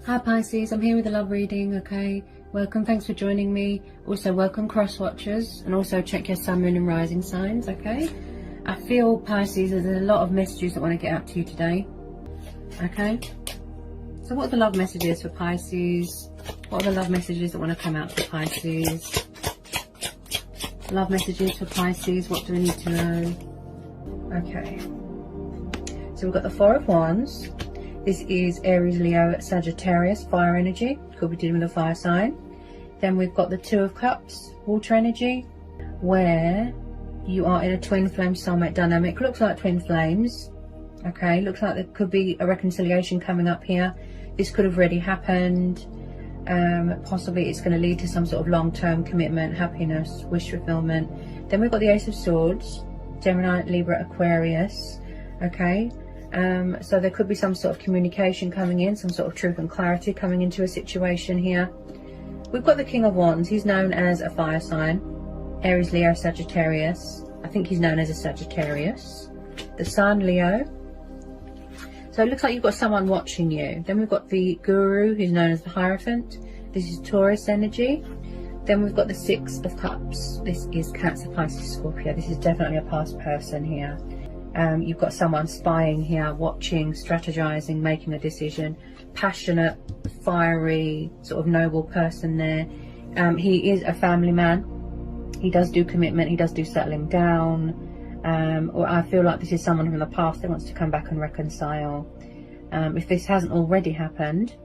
Hi Pisces, I'm here with a love reading, okay? Welcome, thanks for joining me. Also welcome cross watchers, and also check your sun, moon and rising signs, okay? I feel, Pisces, there's a lot of messages that want to get out to you today, okay? So what are the love messages for Pisces? What are the love messages that want to come out for Pisces? Love messages for Pisces, what do we need to know? Okay. So we've got the Four of Wands. This is Aries, Leo, Sagittarius, fire energy. Could be dealing with a fire sign. Then we've got the Two of Cups, water energy, where you are in a twin flame soulmate dynamic. Looks like twin flames. Okay, looks like there could be a reconciliation coming up here. This could have already happened. Possibly it's going to lead to some sort of long-term commitment, happiness, wish fulfillment. Then we've got the Ace of Swords, Gemini, Libra, Aquarius. Okay. So there could be some sort of communication coming in, some sort of truth and clarity coming into a situation here. We've got the King of Wands. He's known as a fire sign. Aries, Leo, Sagittarius. I think he's known as a Sagittarius. The Sun, Leo. So it looks like you've got someone watching you. Then we've got the Guru, who's known as the Hierophant. This is Taurus energy. Then we've got the Six of Cups. This is Cancer, Pisces, Scorpio. This is definitely a past person here. You've got someone spying here, watching, strategizing, making a decision. Passionate, fiery, sort of noble person there. He is a family man. He does do commitment. He does do settling down. Or I feel like this is someone from the past that wants to come back and reconcile. If this hasn't already happened,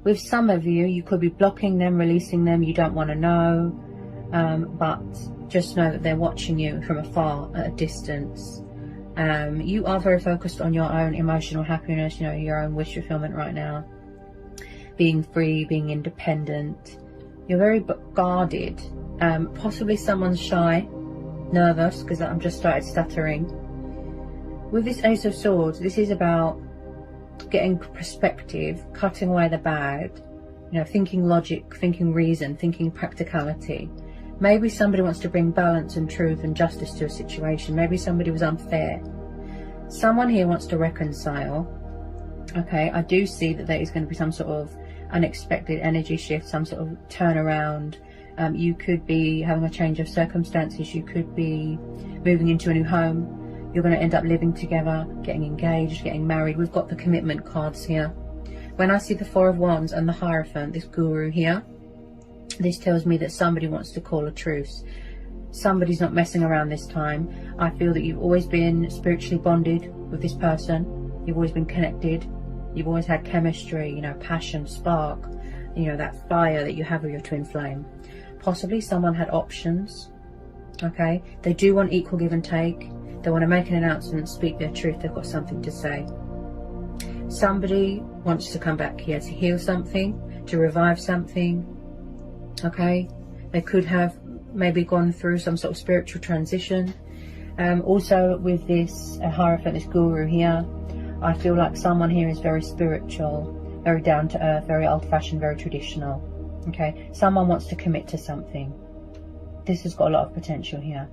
with some of you, you could be blocking them, releasing them. You don't want to know. But just know that they're watching you from afar at a distance. You are very focused on your own emotional happiness, you know, your own wish fulfillment right now. Being free, being independent. You're very guarded. Possibly someone's shy, nervous, because I'm just started stuttering. With this Ace of Swords, this is about getting perspective, cutting away the bad, you know, thinking logic, thinking reason, thinking practicality. Maybe somebody wants to bring balance and truth and justice to a situation. Maybe somebody was unfair. Someone here wants to reconcile. Okay, I do see that there is going to be some sort of unexpected energy shift, some sort of turnaround. You could be having a change of circumstances. You could be moving into a new home. You're going to end up living together, getting engaged, getting married. We've got the commitment cards here. When I see the Four of Wands and the Hierophant, this Guru here, this tells me that somebody wants to call a truce. Somebody's not messing around this time. I feel that you've always been spiritually bonded with this person. You've always been connected. You've always had chemistry, you know, passion, spark, you know, that fire that you have with your twin flame. Possibly someone had options. Okay, they do want equal give and take. They want to make an announcement, speak their truth. They've got something to say. Somebody wants to come back here to heal something, to revive something. Okay, they could have maybe gone through some sort of spiritual transition. Also with this Hierophant, this Guru here, I feel like someone here is very spiritual, very down to earth, very old fashioned, very traditional. Okay, someone wants to commit to something. This has got a lot of potential here.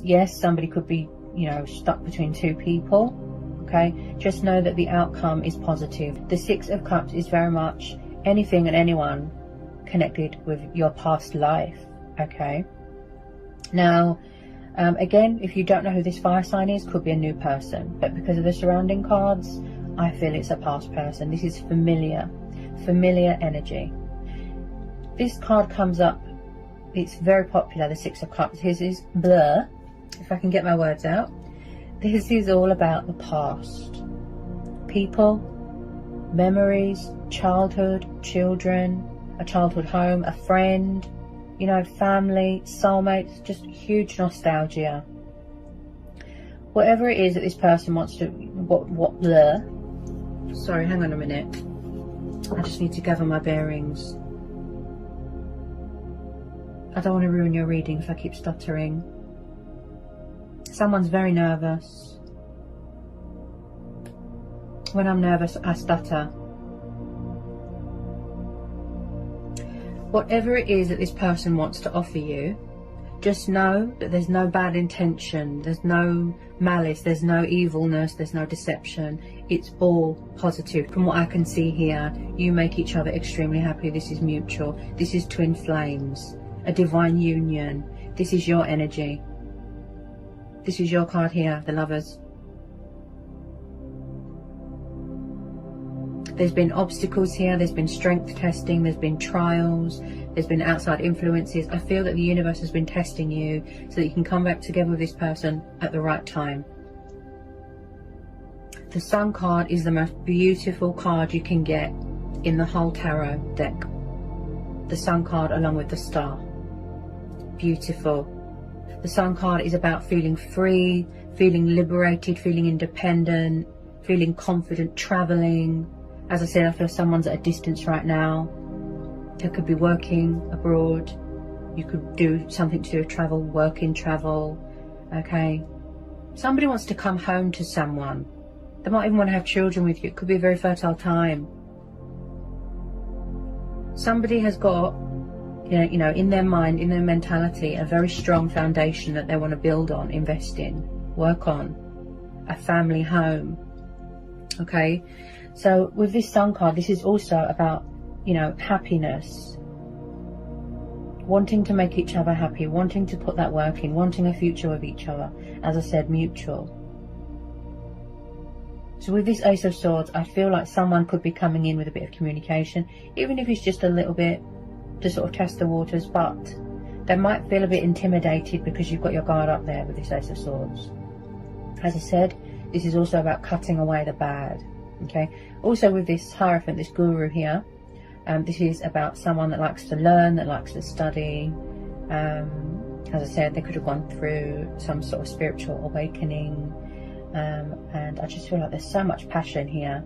Yes, somebody could be, you know, stuck between two people. Okay, just know that the outcome is positive. The Six of Cups is very much anything and anyone connected with your past life. Okay, now again, if you don't know who this fire sign is, could be a new person, but because of the surrounding cards, I feel it's a past person. This is familiar energy. This card comes up, it's very popular, the Six of Cups. This is blur, if I can get my words out. This is all about the past, people, memories, childhood, children, a childhood home, a friend, you know, family, soulmates, just huge nostalgia. Whatever it is that this person wants to, sorry, hang on a minute. I just need to gather my bearings. I don't want to ruin your reading if I keep stuttering. Someone's very nervous. When I'm nervous, I stutter. Whatever it is that this person wants to offer you, just know that there's no bad intention, there's no malice, there's no evilness, there's no deception. it's all positive. From what I can see here, you make each other extremely happy. This is mutual. This is twin flames, a divine union. This is your energy. This is your card here, the Lovers. There's been obstacles here, there's been strength testing, there's been trials, there's been outside influences. I feel that the universe has been testing you so that you can come back together with this person at the right time. The Sun card is the most beautiful card you can get in the whole tarot deck. The Sun card along with the Star. Beautiful. The Sun card is about feeling free, feeling liberated, feeling independent, feeling confident, traveling. As I said, I feel someone's at a distance right now. They could be working abroad. You could do something to do with travel, work in travel. Okay. Somebody wants to come home to someone. They might even want to have children with you. It could be a very fertile time. Somebody has got, you know, in their mind, in their mentality, a very strong foundation that they want to build on, invest in, work on. A family home. Okay. So with this Sun card, this is also about, you know, happiness. Wanting to make each other happy, wanting to put that work in, wanting a future with each other. As I said, mutual. So with this Ace of Swords, I feel like someone could be coming in with a bit of communication, even if it's just a little bit to sort of test the waters, but they might feel a bit intimidated because you've got your guard up there with this Ace of Swords. As I said, this is also about cutting away the bad. Okay. Also with this Hierophant, this Guru here, this is about someone that likes to learn, that likes to study. As I said, they could have gone through some sort of spiritual awakening. And I just feel like there's so much passion here.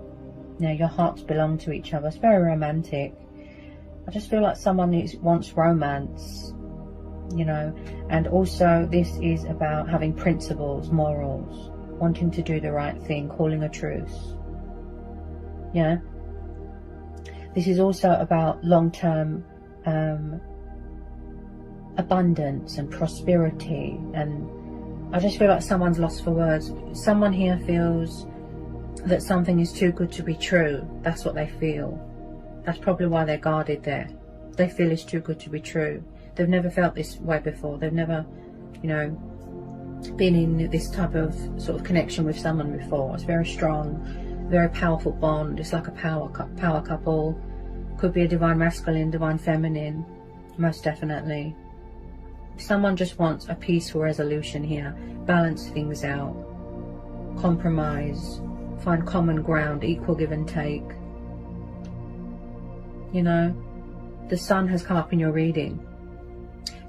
You know, your hearts belong to each other. It's very romantic. I just feel like someone who wants romance, you know. And also this is about having principles, morals, wanting to do the right thing, calling a truce. Yeah. This is also about long-term abundance and prosperity, and I just feel like someone's lost for words. Someone here feels that something is too good to be true. That's what they feel. That's probably why they're guarded there. They feel it's too good to be true. They've never felt this way before. They've never, you know, been in this type of sort of connection with someone before. It's very strong, very powerful bond. It's like a power couple. Could be a divine masculine, divine feminine, most definitely. Someone just wants a peaceful resolution here, balance things out, compromise, find common ground, equal give and take. You know, the Sun has come up in your reading.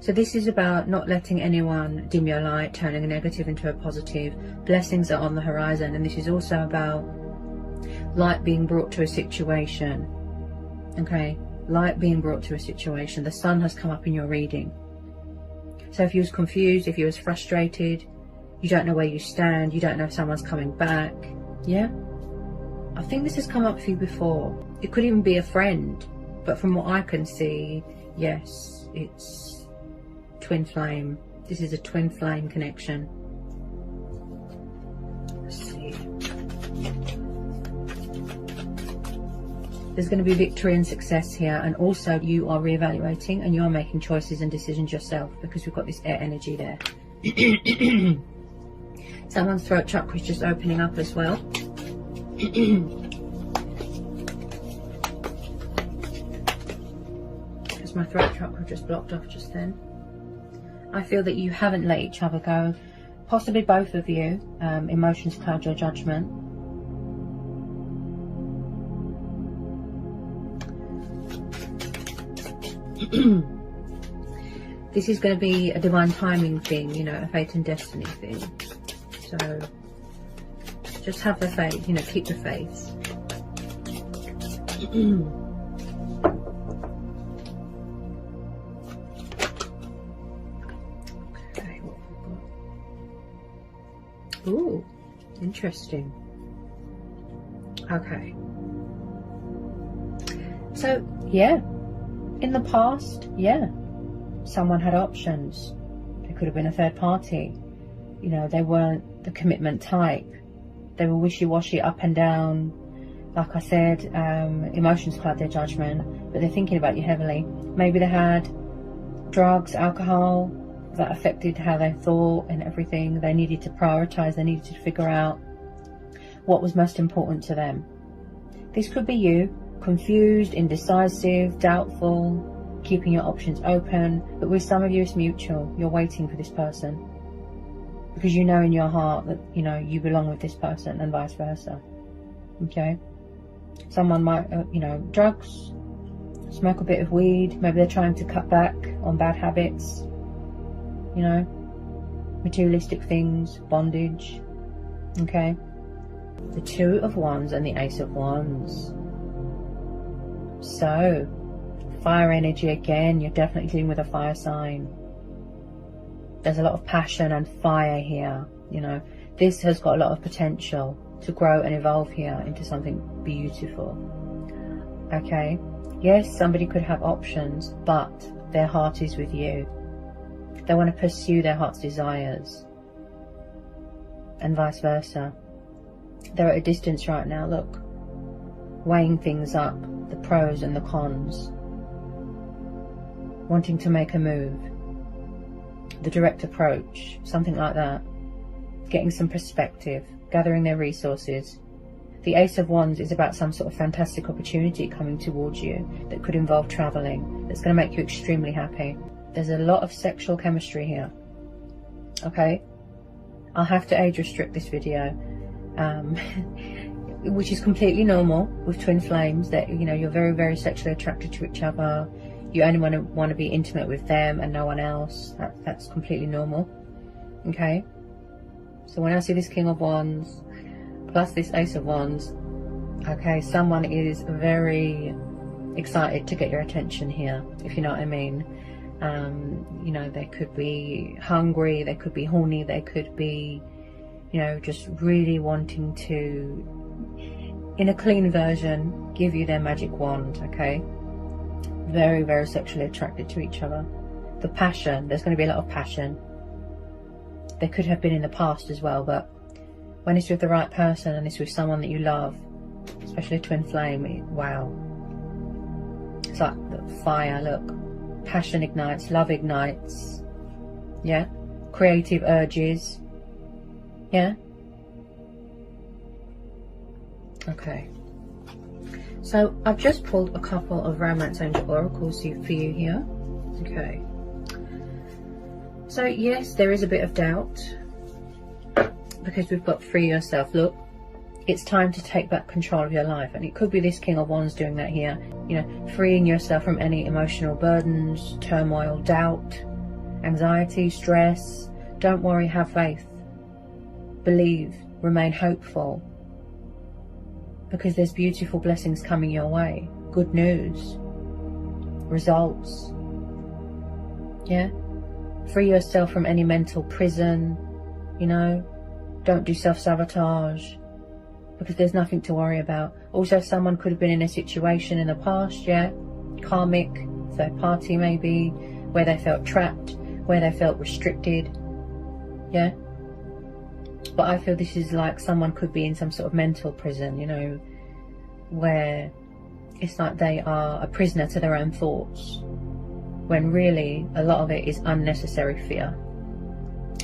So this is about not letting anyone dim your light, turning a negative into a positive. Blessings are on the horizon, and this is also about light being brought to a situation. Okay, light being brought to a situation. The Sun has come up in your reading. So if you was confused, if you was frustrated, you don't know where you stand, you don't know if someone's coming back, yeah? I think this has come up for you before. It could even be a friend, but from what I can see, yes, it's twin flame. This is a twin flame connection. Let's see. There's going to be victory and success here, and also you are reevaluating and you are making choices and decisions yourself, because we've got this air energy there. Someone's throat chakra is just opening up as well. Because my throat chakra just blocked off just then. I feel that you haven't let each other go. Possibly both of you. Emotions cloud your judgment. This is going to be a divine timing thing, you know, a fate and destiny thing. So just have the faith, you know, keep the faith. Okay, what have we got? Ooh, interesting. Okay. So, yeah. In the past, yeah, someone had options. They could have been a third party. You know, they weren't the commitment type. They were wishy-washy, up and down. Like I said, emotions cloud their judgment, but they're thinking about you heavily. Maybe they had drugs, alcohol, that affected how they thought and everything. They needed to prioritize, they needed to figure out what was most important to them. This could be you, confused, indecisive, doubtful, keeping your options open, but with some of you it's mutual. You're waiting for this person because you know in your heart that, you know, you belong with this person, and vice versa. Okay? Someone might, you know, drugs, smoke a bit of weed, maybe they're trying to cut back on bad habits, you know, materialistic things, bondage. Okay? The Two of Wands and the Ace of Wands. So, fire energy again. You're definitely dealing with a fire sign. There's a lot of passion and fire here. You know, this has got a lot of potential to grow and evolve here into something beautiful. Okay? Yes, somebody could have options, but their heart is with you. They want to pursue their heart's desires. And vice versa. They're at a distance right now, look. Weighing things up, the pros and the cons. Wanting to make a move. The direct approach, something like that. Getting some perspective, gathering their resources. The Ace of Wands is about some sort of fantastic opportunity coming towards you that could involve traveling, that's going to make you extremely happy. There's a lot of sexual chemistry here. Okay? I'll have to age restrict this video. Which is completely normal with twin flames, that, you know, you're very, very sexually attracted to each other. You only want to be intimate with them and no one else. That's completely normal. Okay? So when I see this King of Wands plus this Ace of Wands, okay, someone is very excited to get your attention here, if you know what I mean. You know, they could be hungry, they could be horny, they could be, you know, just really wanting to, in a clean version, give you their magic wand. Okay? Very, very sexually attracted to each other. The passion, there's going to be a lot of passion. They could have been in the past as well, but when it's with the right person and it's with someone that you love, especially a twin flame, wow. It's like the fire, look. Passion ignites, love ignites. Yeah? Creative urges. Yeah? Okay. So I've just pulled a couple of romance angel oracles for you here. Okay. So yes, there is a bit of doubt because we've got free yourself. Look, it's time to take back control of your life, and it could be this King of Wands doing that here. You know, freeing yourself from any emotional burdens, turmoil, doubt, anxiety, stress. Don't worry, have faith. Believe, remain hopeful, because there's beautiful blessings coming your way. Good news, results. Yeah? Free yourself from any mental prison, you know. Don't do self-sabotage, because there's nothing to worry about. Also, someone could have been in a situation in the past, yeah, karmic, third party maybe, where they felt trapped, where they felt restricted, yeah. But I feel this is like someone could be in some sort of mental prison, you know, where it's like they are a prisoner to their own thoughts, when really a lot of it is unnecessary fear,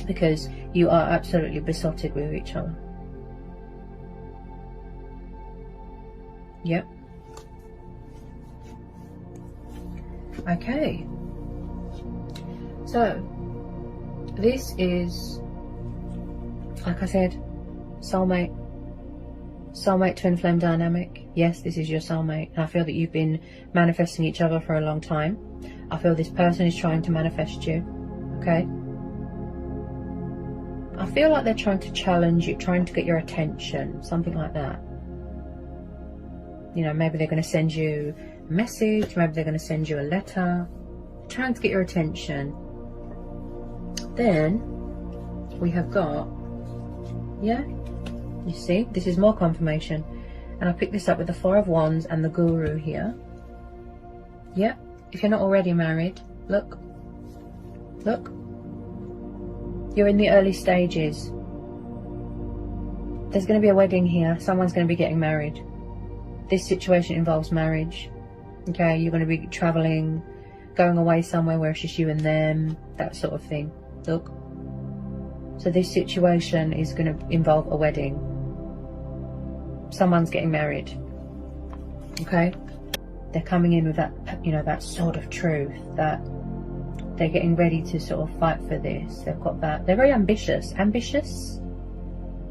because you are absolutely besotted with each other. Yep. Okay. So, this is, like I said, soulmate twin flame dynamic. Yes, this is your soulmate. And I feel that you've been manifesting each other for a long time. I feel this person is trying to manifest you. Okay? I feel like they're trying to challenge you, trying to get your attention, something like that. You know, maybe they're going to send you a message, maybe they're going to send you a letter, trying to get your attention. Then we have got, yeah, you see, this is more confirmation. And I picked this up with the Four of Wands and the Guru here. Yeah, if you're not already married, look, you're in the early stages. There's going to be a wedding here. Someone's going to be getting married. This situation involves marriage. Okay, you're going to be traveling, going away somewhere where it's just you and them, that sort of thing. Look. So this situation is going to involve a wedding. Someone's getting married. Okay? They're coming in with that, you know, that sort of truth, that they're getting ready to sort of fight for this. They've got that. They're very ambitious. Ambitious?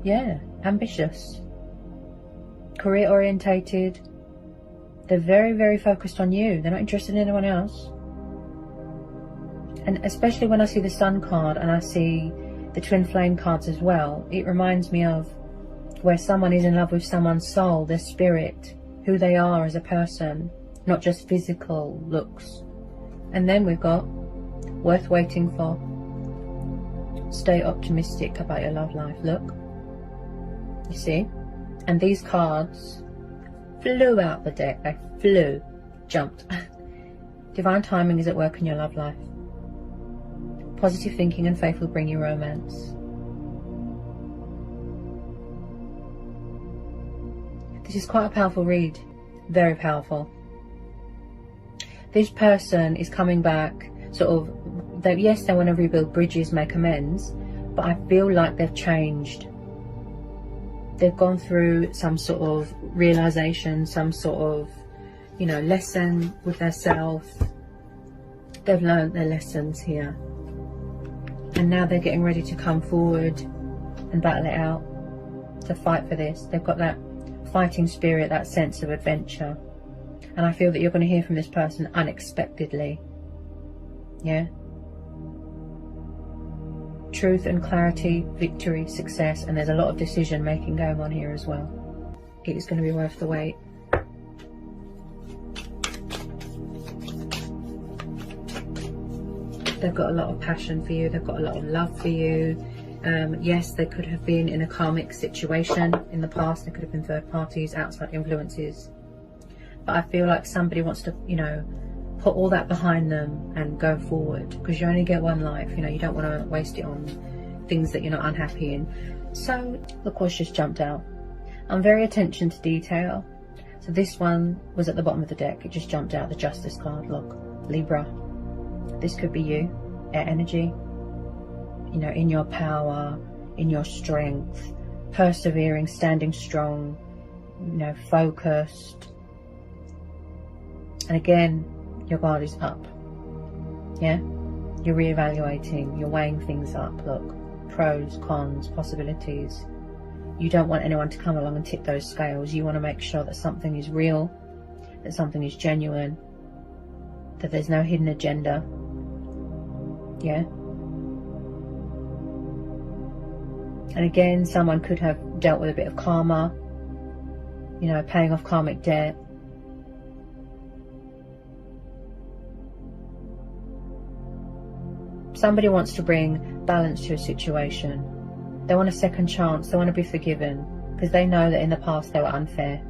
Yeah, ambitious. Career orientated. They're very, very focused on you. They're not interested in anyone else. And especially when I see the Sun card and I see the Twin Flame cards as well, it reminds me of where someone is in love with someone's soul, their spirit, who they are as a person, not just physical looks. And then we've got worth waiting for. Stay optimistic about your love life. Look, you see? And these cards flew out the deck. They flew, jumped. Divine timing is at work in your love life. Positive thinking and faith will bring you romance. This is quite a powerful read. Very powerful. This person is coming back, sort of, yes, they want to rebuild bridges, make amends, but I feel like they've changed. They've gone through some sort of realization, some sort of, you know, lesson with themselves. They've learned their lessons here. And now they're getting ready to come forward and battle it out, to fight for this. They've got that fighting spirit, that sense of adventure. And I feel that you're going to hear from this person unexpectedly. Yeah? Truth and clarity, victory, success, and there's a lot of decision making going on here as well. It is going to be worth the wait. They've got a lot of passion for you. They've got a lot of love for you. Yes, they could have been in a karmic situation in the past. There could have been third parties, outside influences. But I feel like somebody wants to, you know, put all that behind them and go forward, because you only get one life. You know, you don't want to waste it on things that you're not unhappy in. So look what's just jumped out. I'm very attention to detail. So this one was at the bottom of the deck. It just jumped out, the Justice card. Look, Libra. This could be you, air energy. You know, in your power, in your strength, persevering, standing strong, you know, focused. And again, your guard is up. Yeah? You're reevaluating, you're weighing things up. Look, pros, cons, possibilities. You don't want anyone to come along and tip those scales. You want to make sure that something is real, that something is genuine, that there's no hidden agenda. Yeah? And again, someone could have dealt with a bit of karma, you know, paying off karmic debt. Somebody wants to bring balance to a situation. They want a second chance. They want to be forgiven, because they know that in the past they were unfair.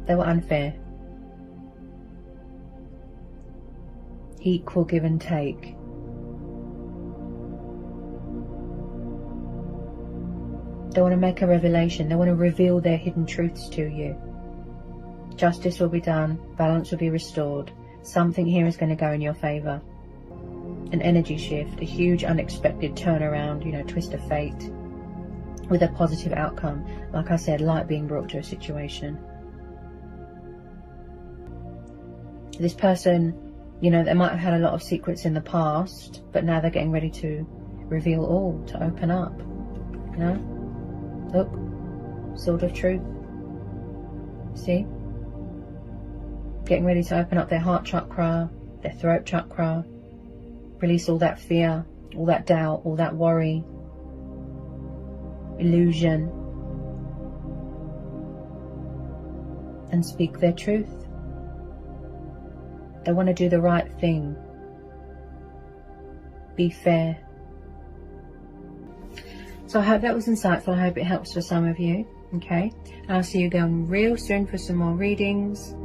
They were unfair. Equal give and take. They want to make a revelation. They want to reveal their hidden truths to you. Justice will be done. Balance will be restored. Something here is going to go in your favour. An energy shift, a huge unexpected turnaround, you know, twist of fate, with a positive outcome. Like I said, light being brought to a situation. This person, you know, they might have had a lot of secrets in the past, but now they're getting ready to reveal all, to open up. You know? Look, sword of truth. See? Getting ready to open up their heart chakra, their throat chakra. Release all that fear, all that doubt, all that worry, illusion, and speak their truth. They want to do the right thing. Be fair. So I hope that was insightful. I hope it helps for some of you. Okay, I'll see you again real soon for some more readings.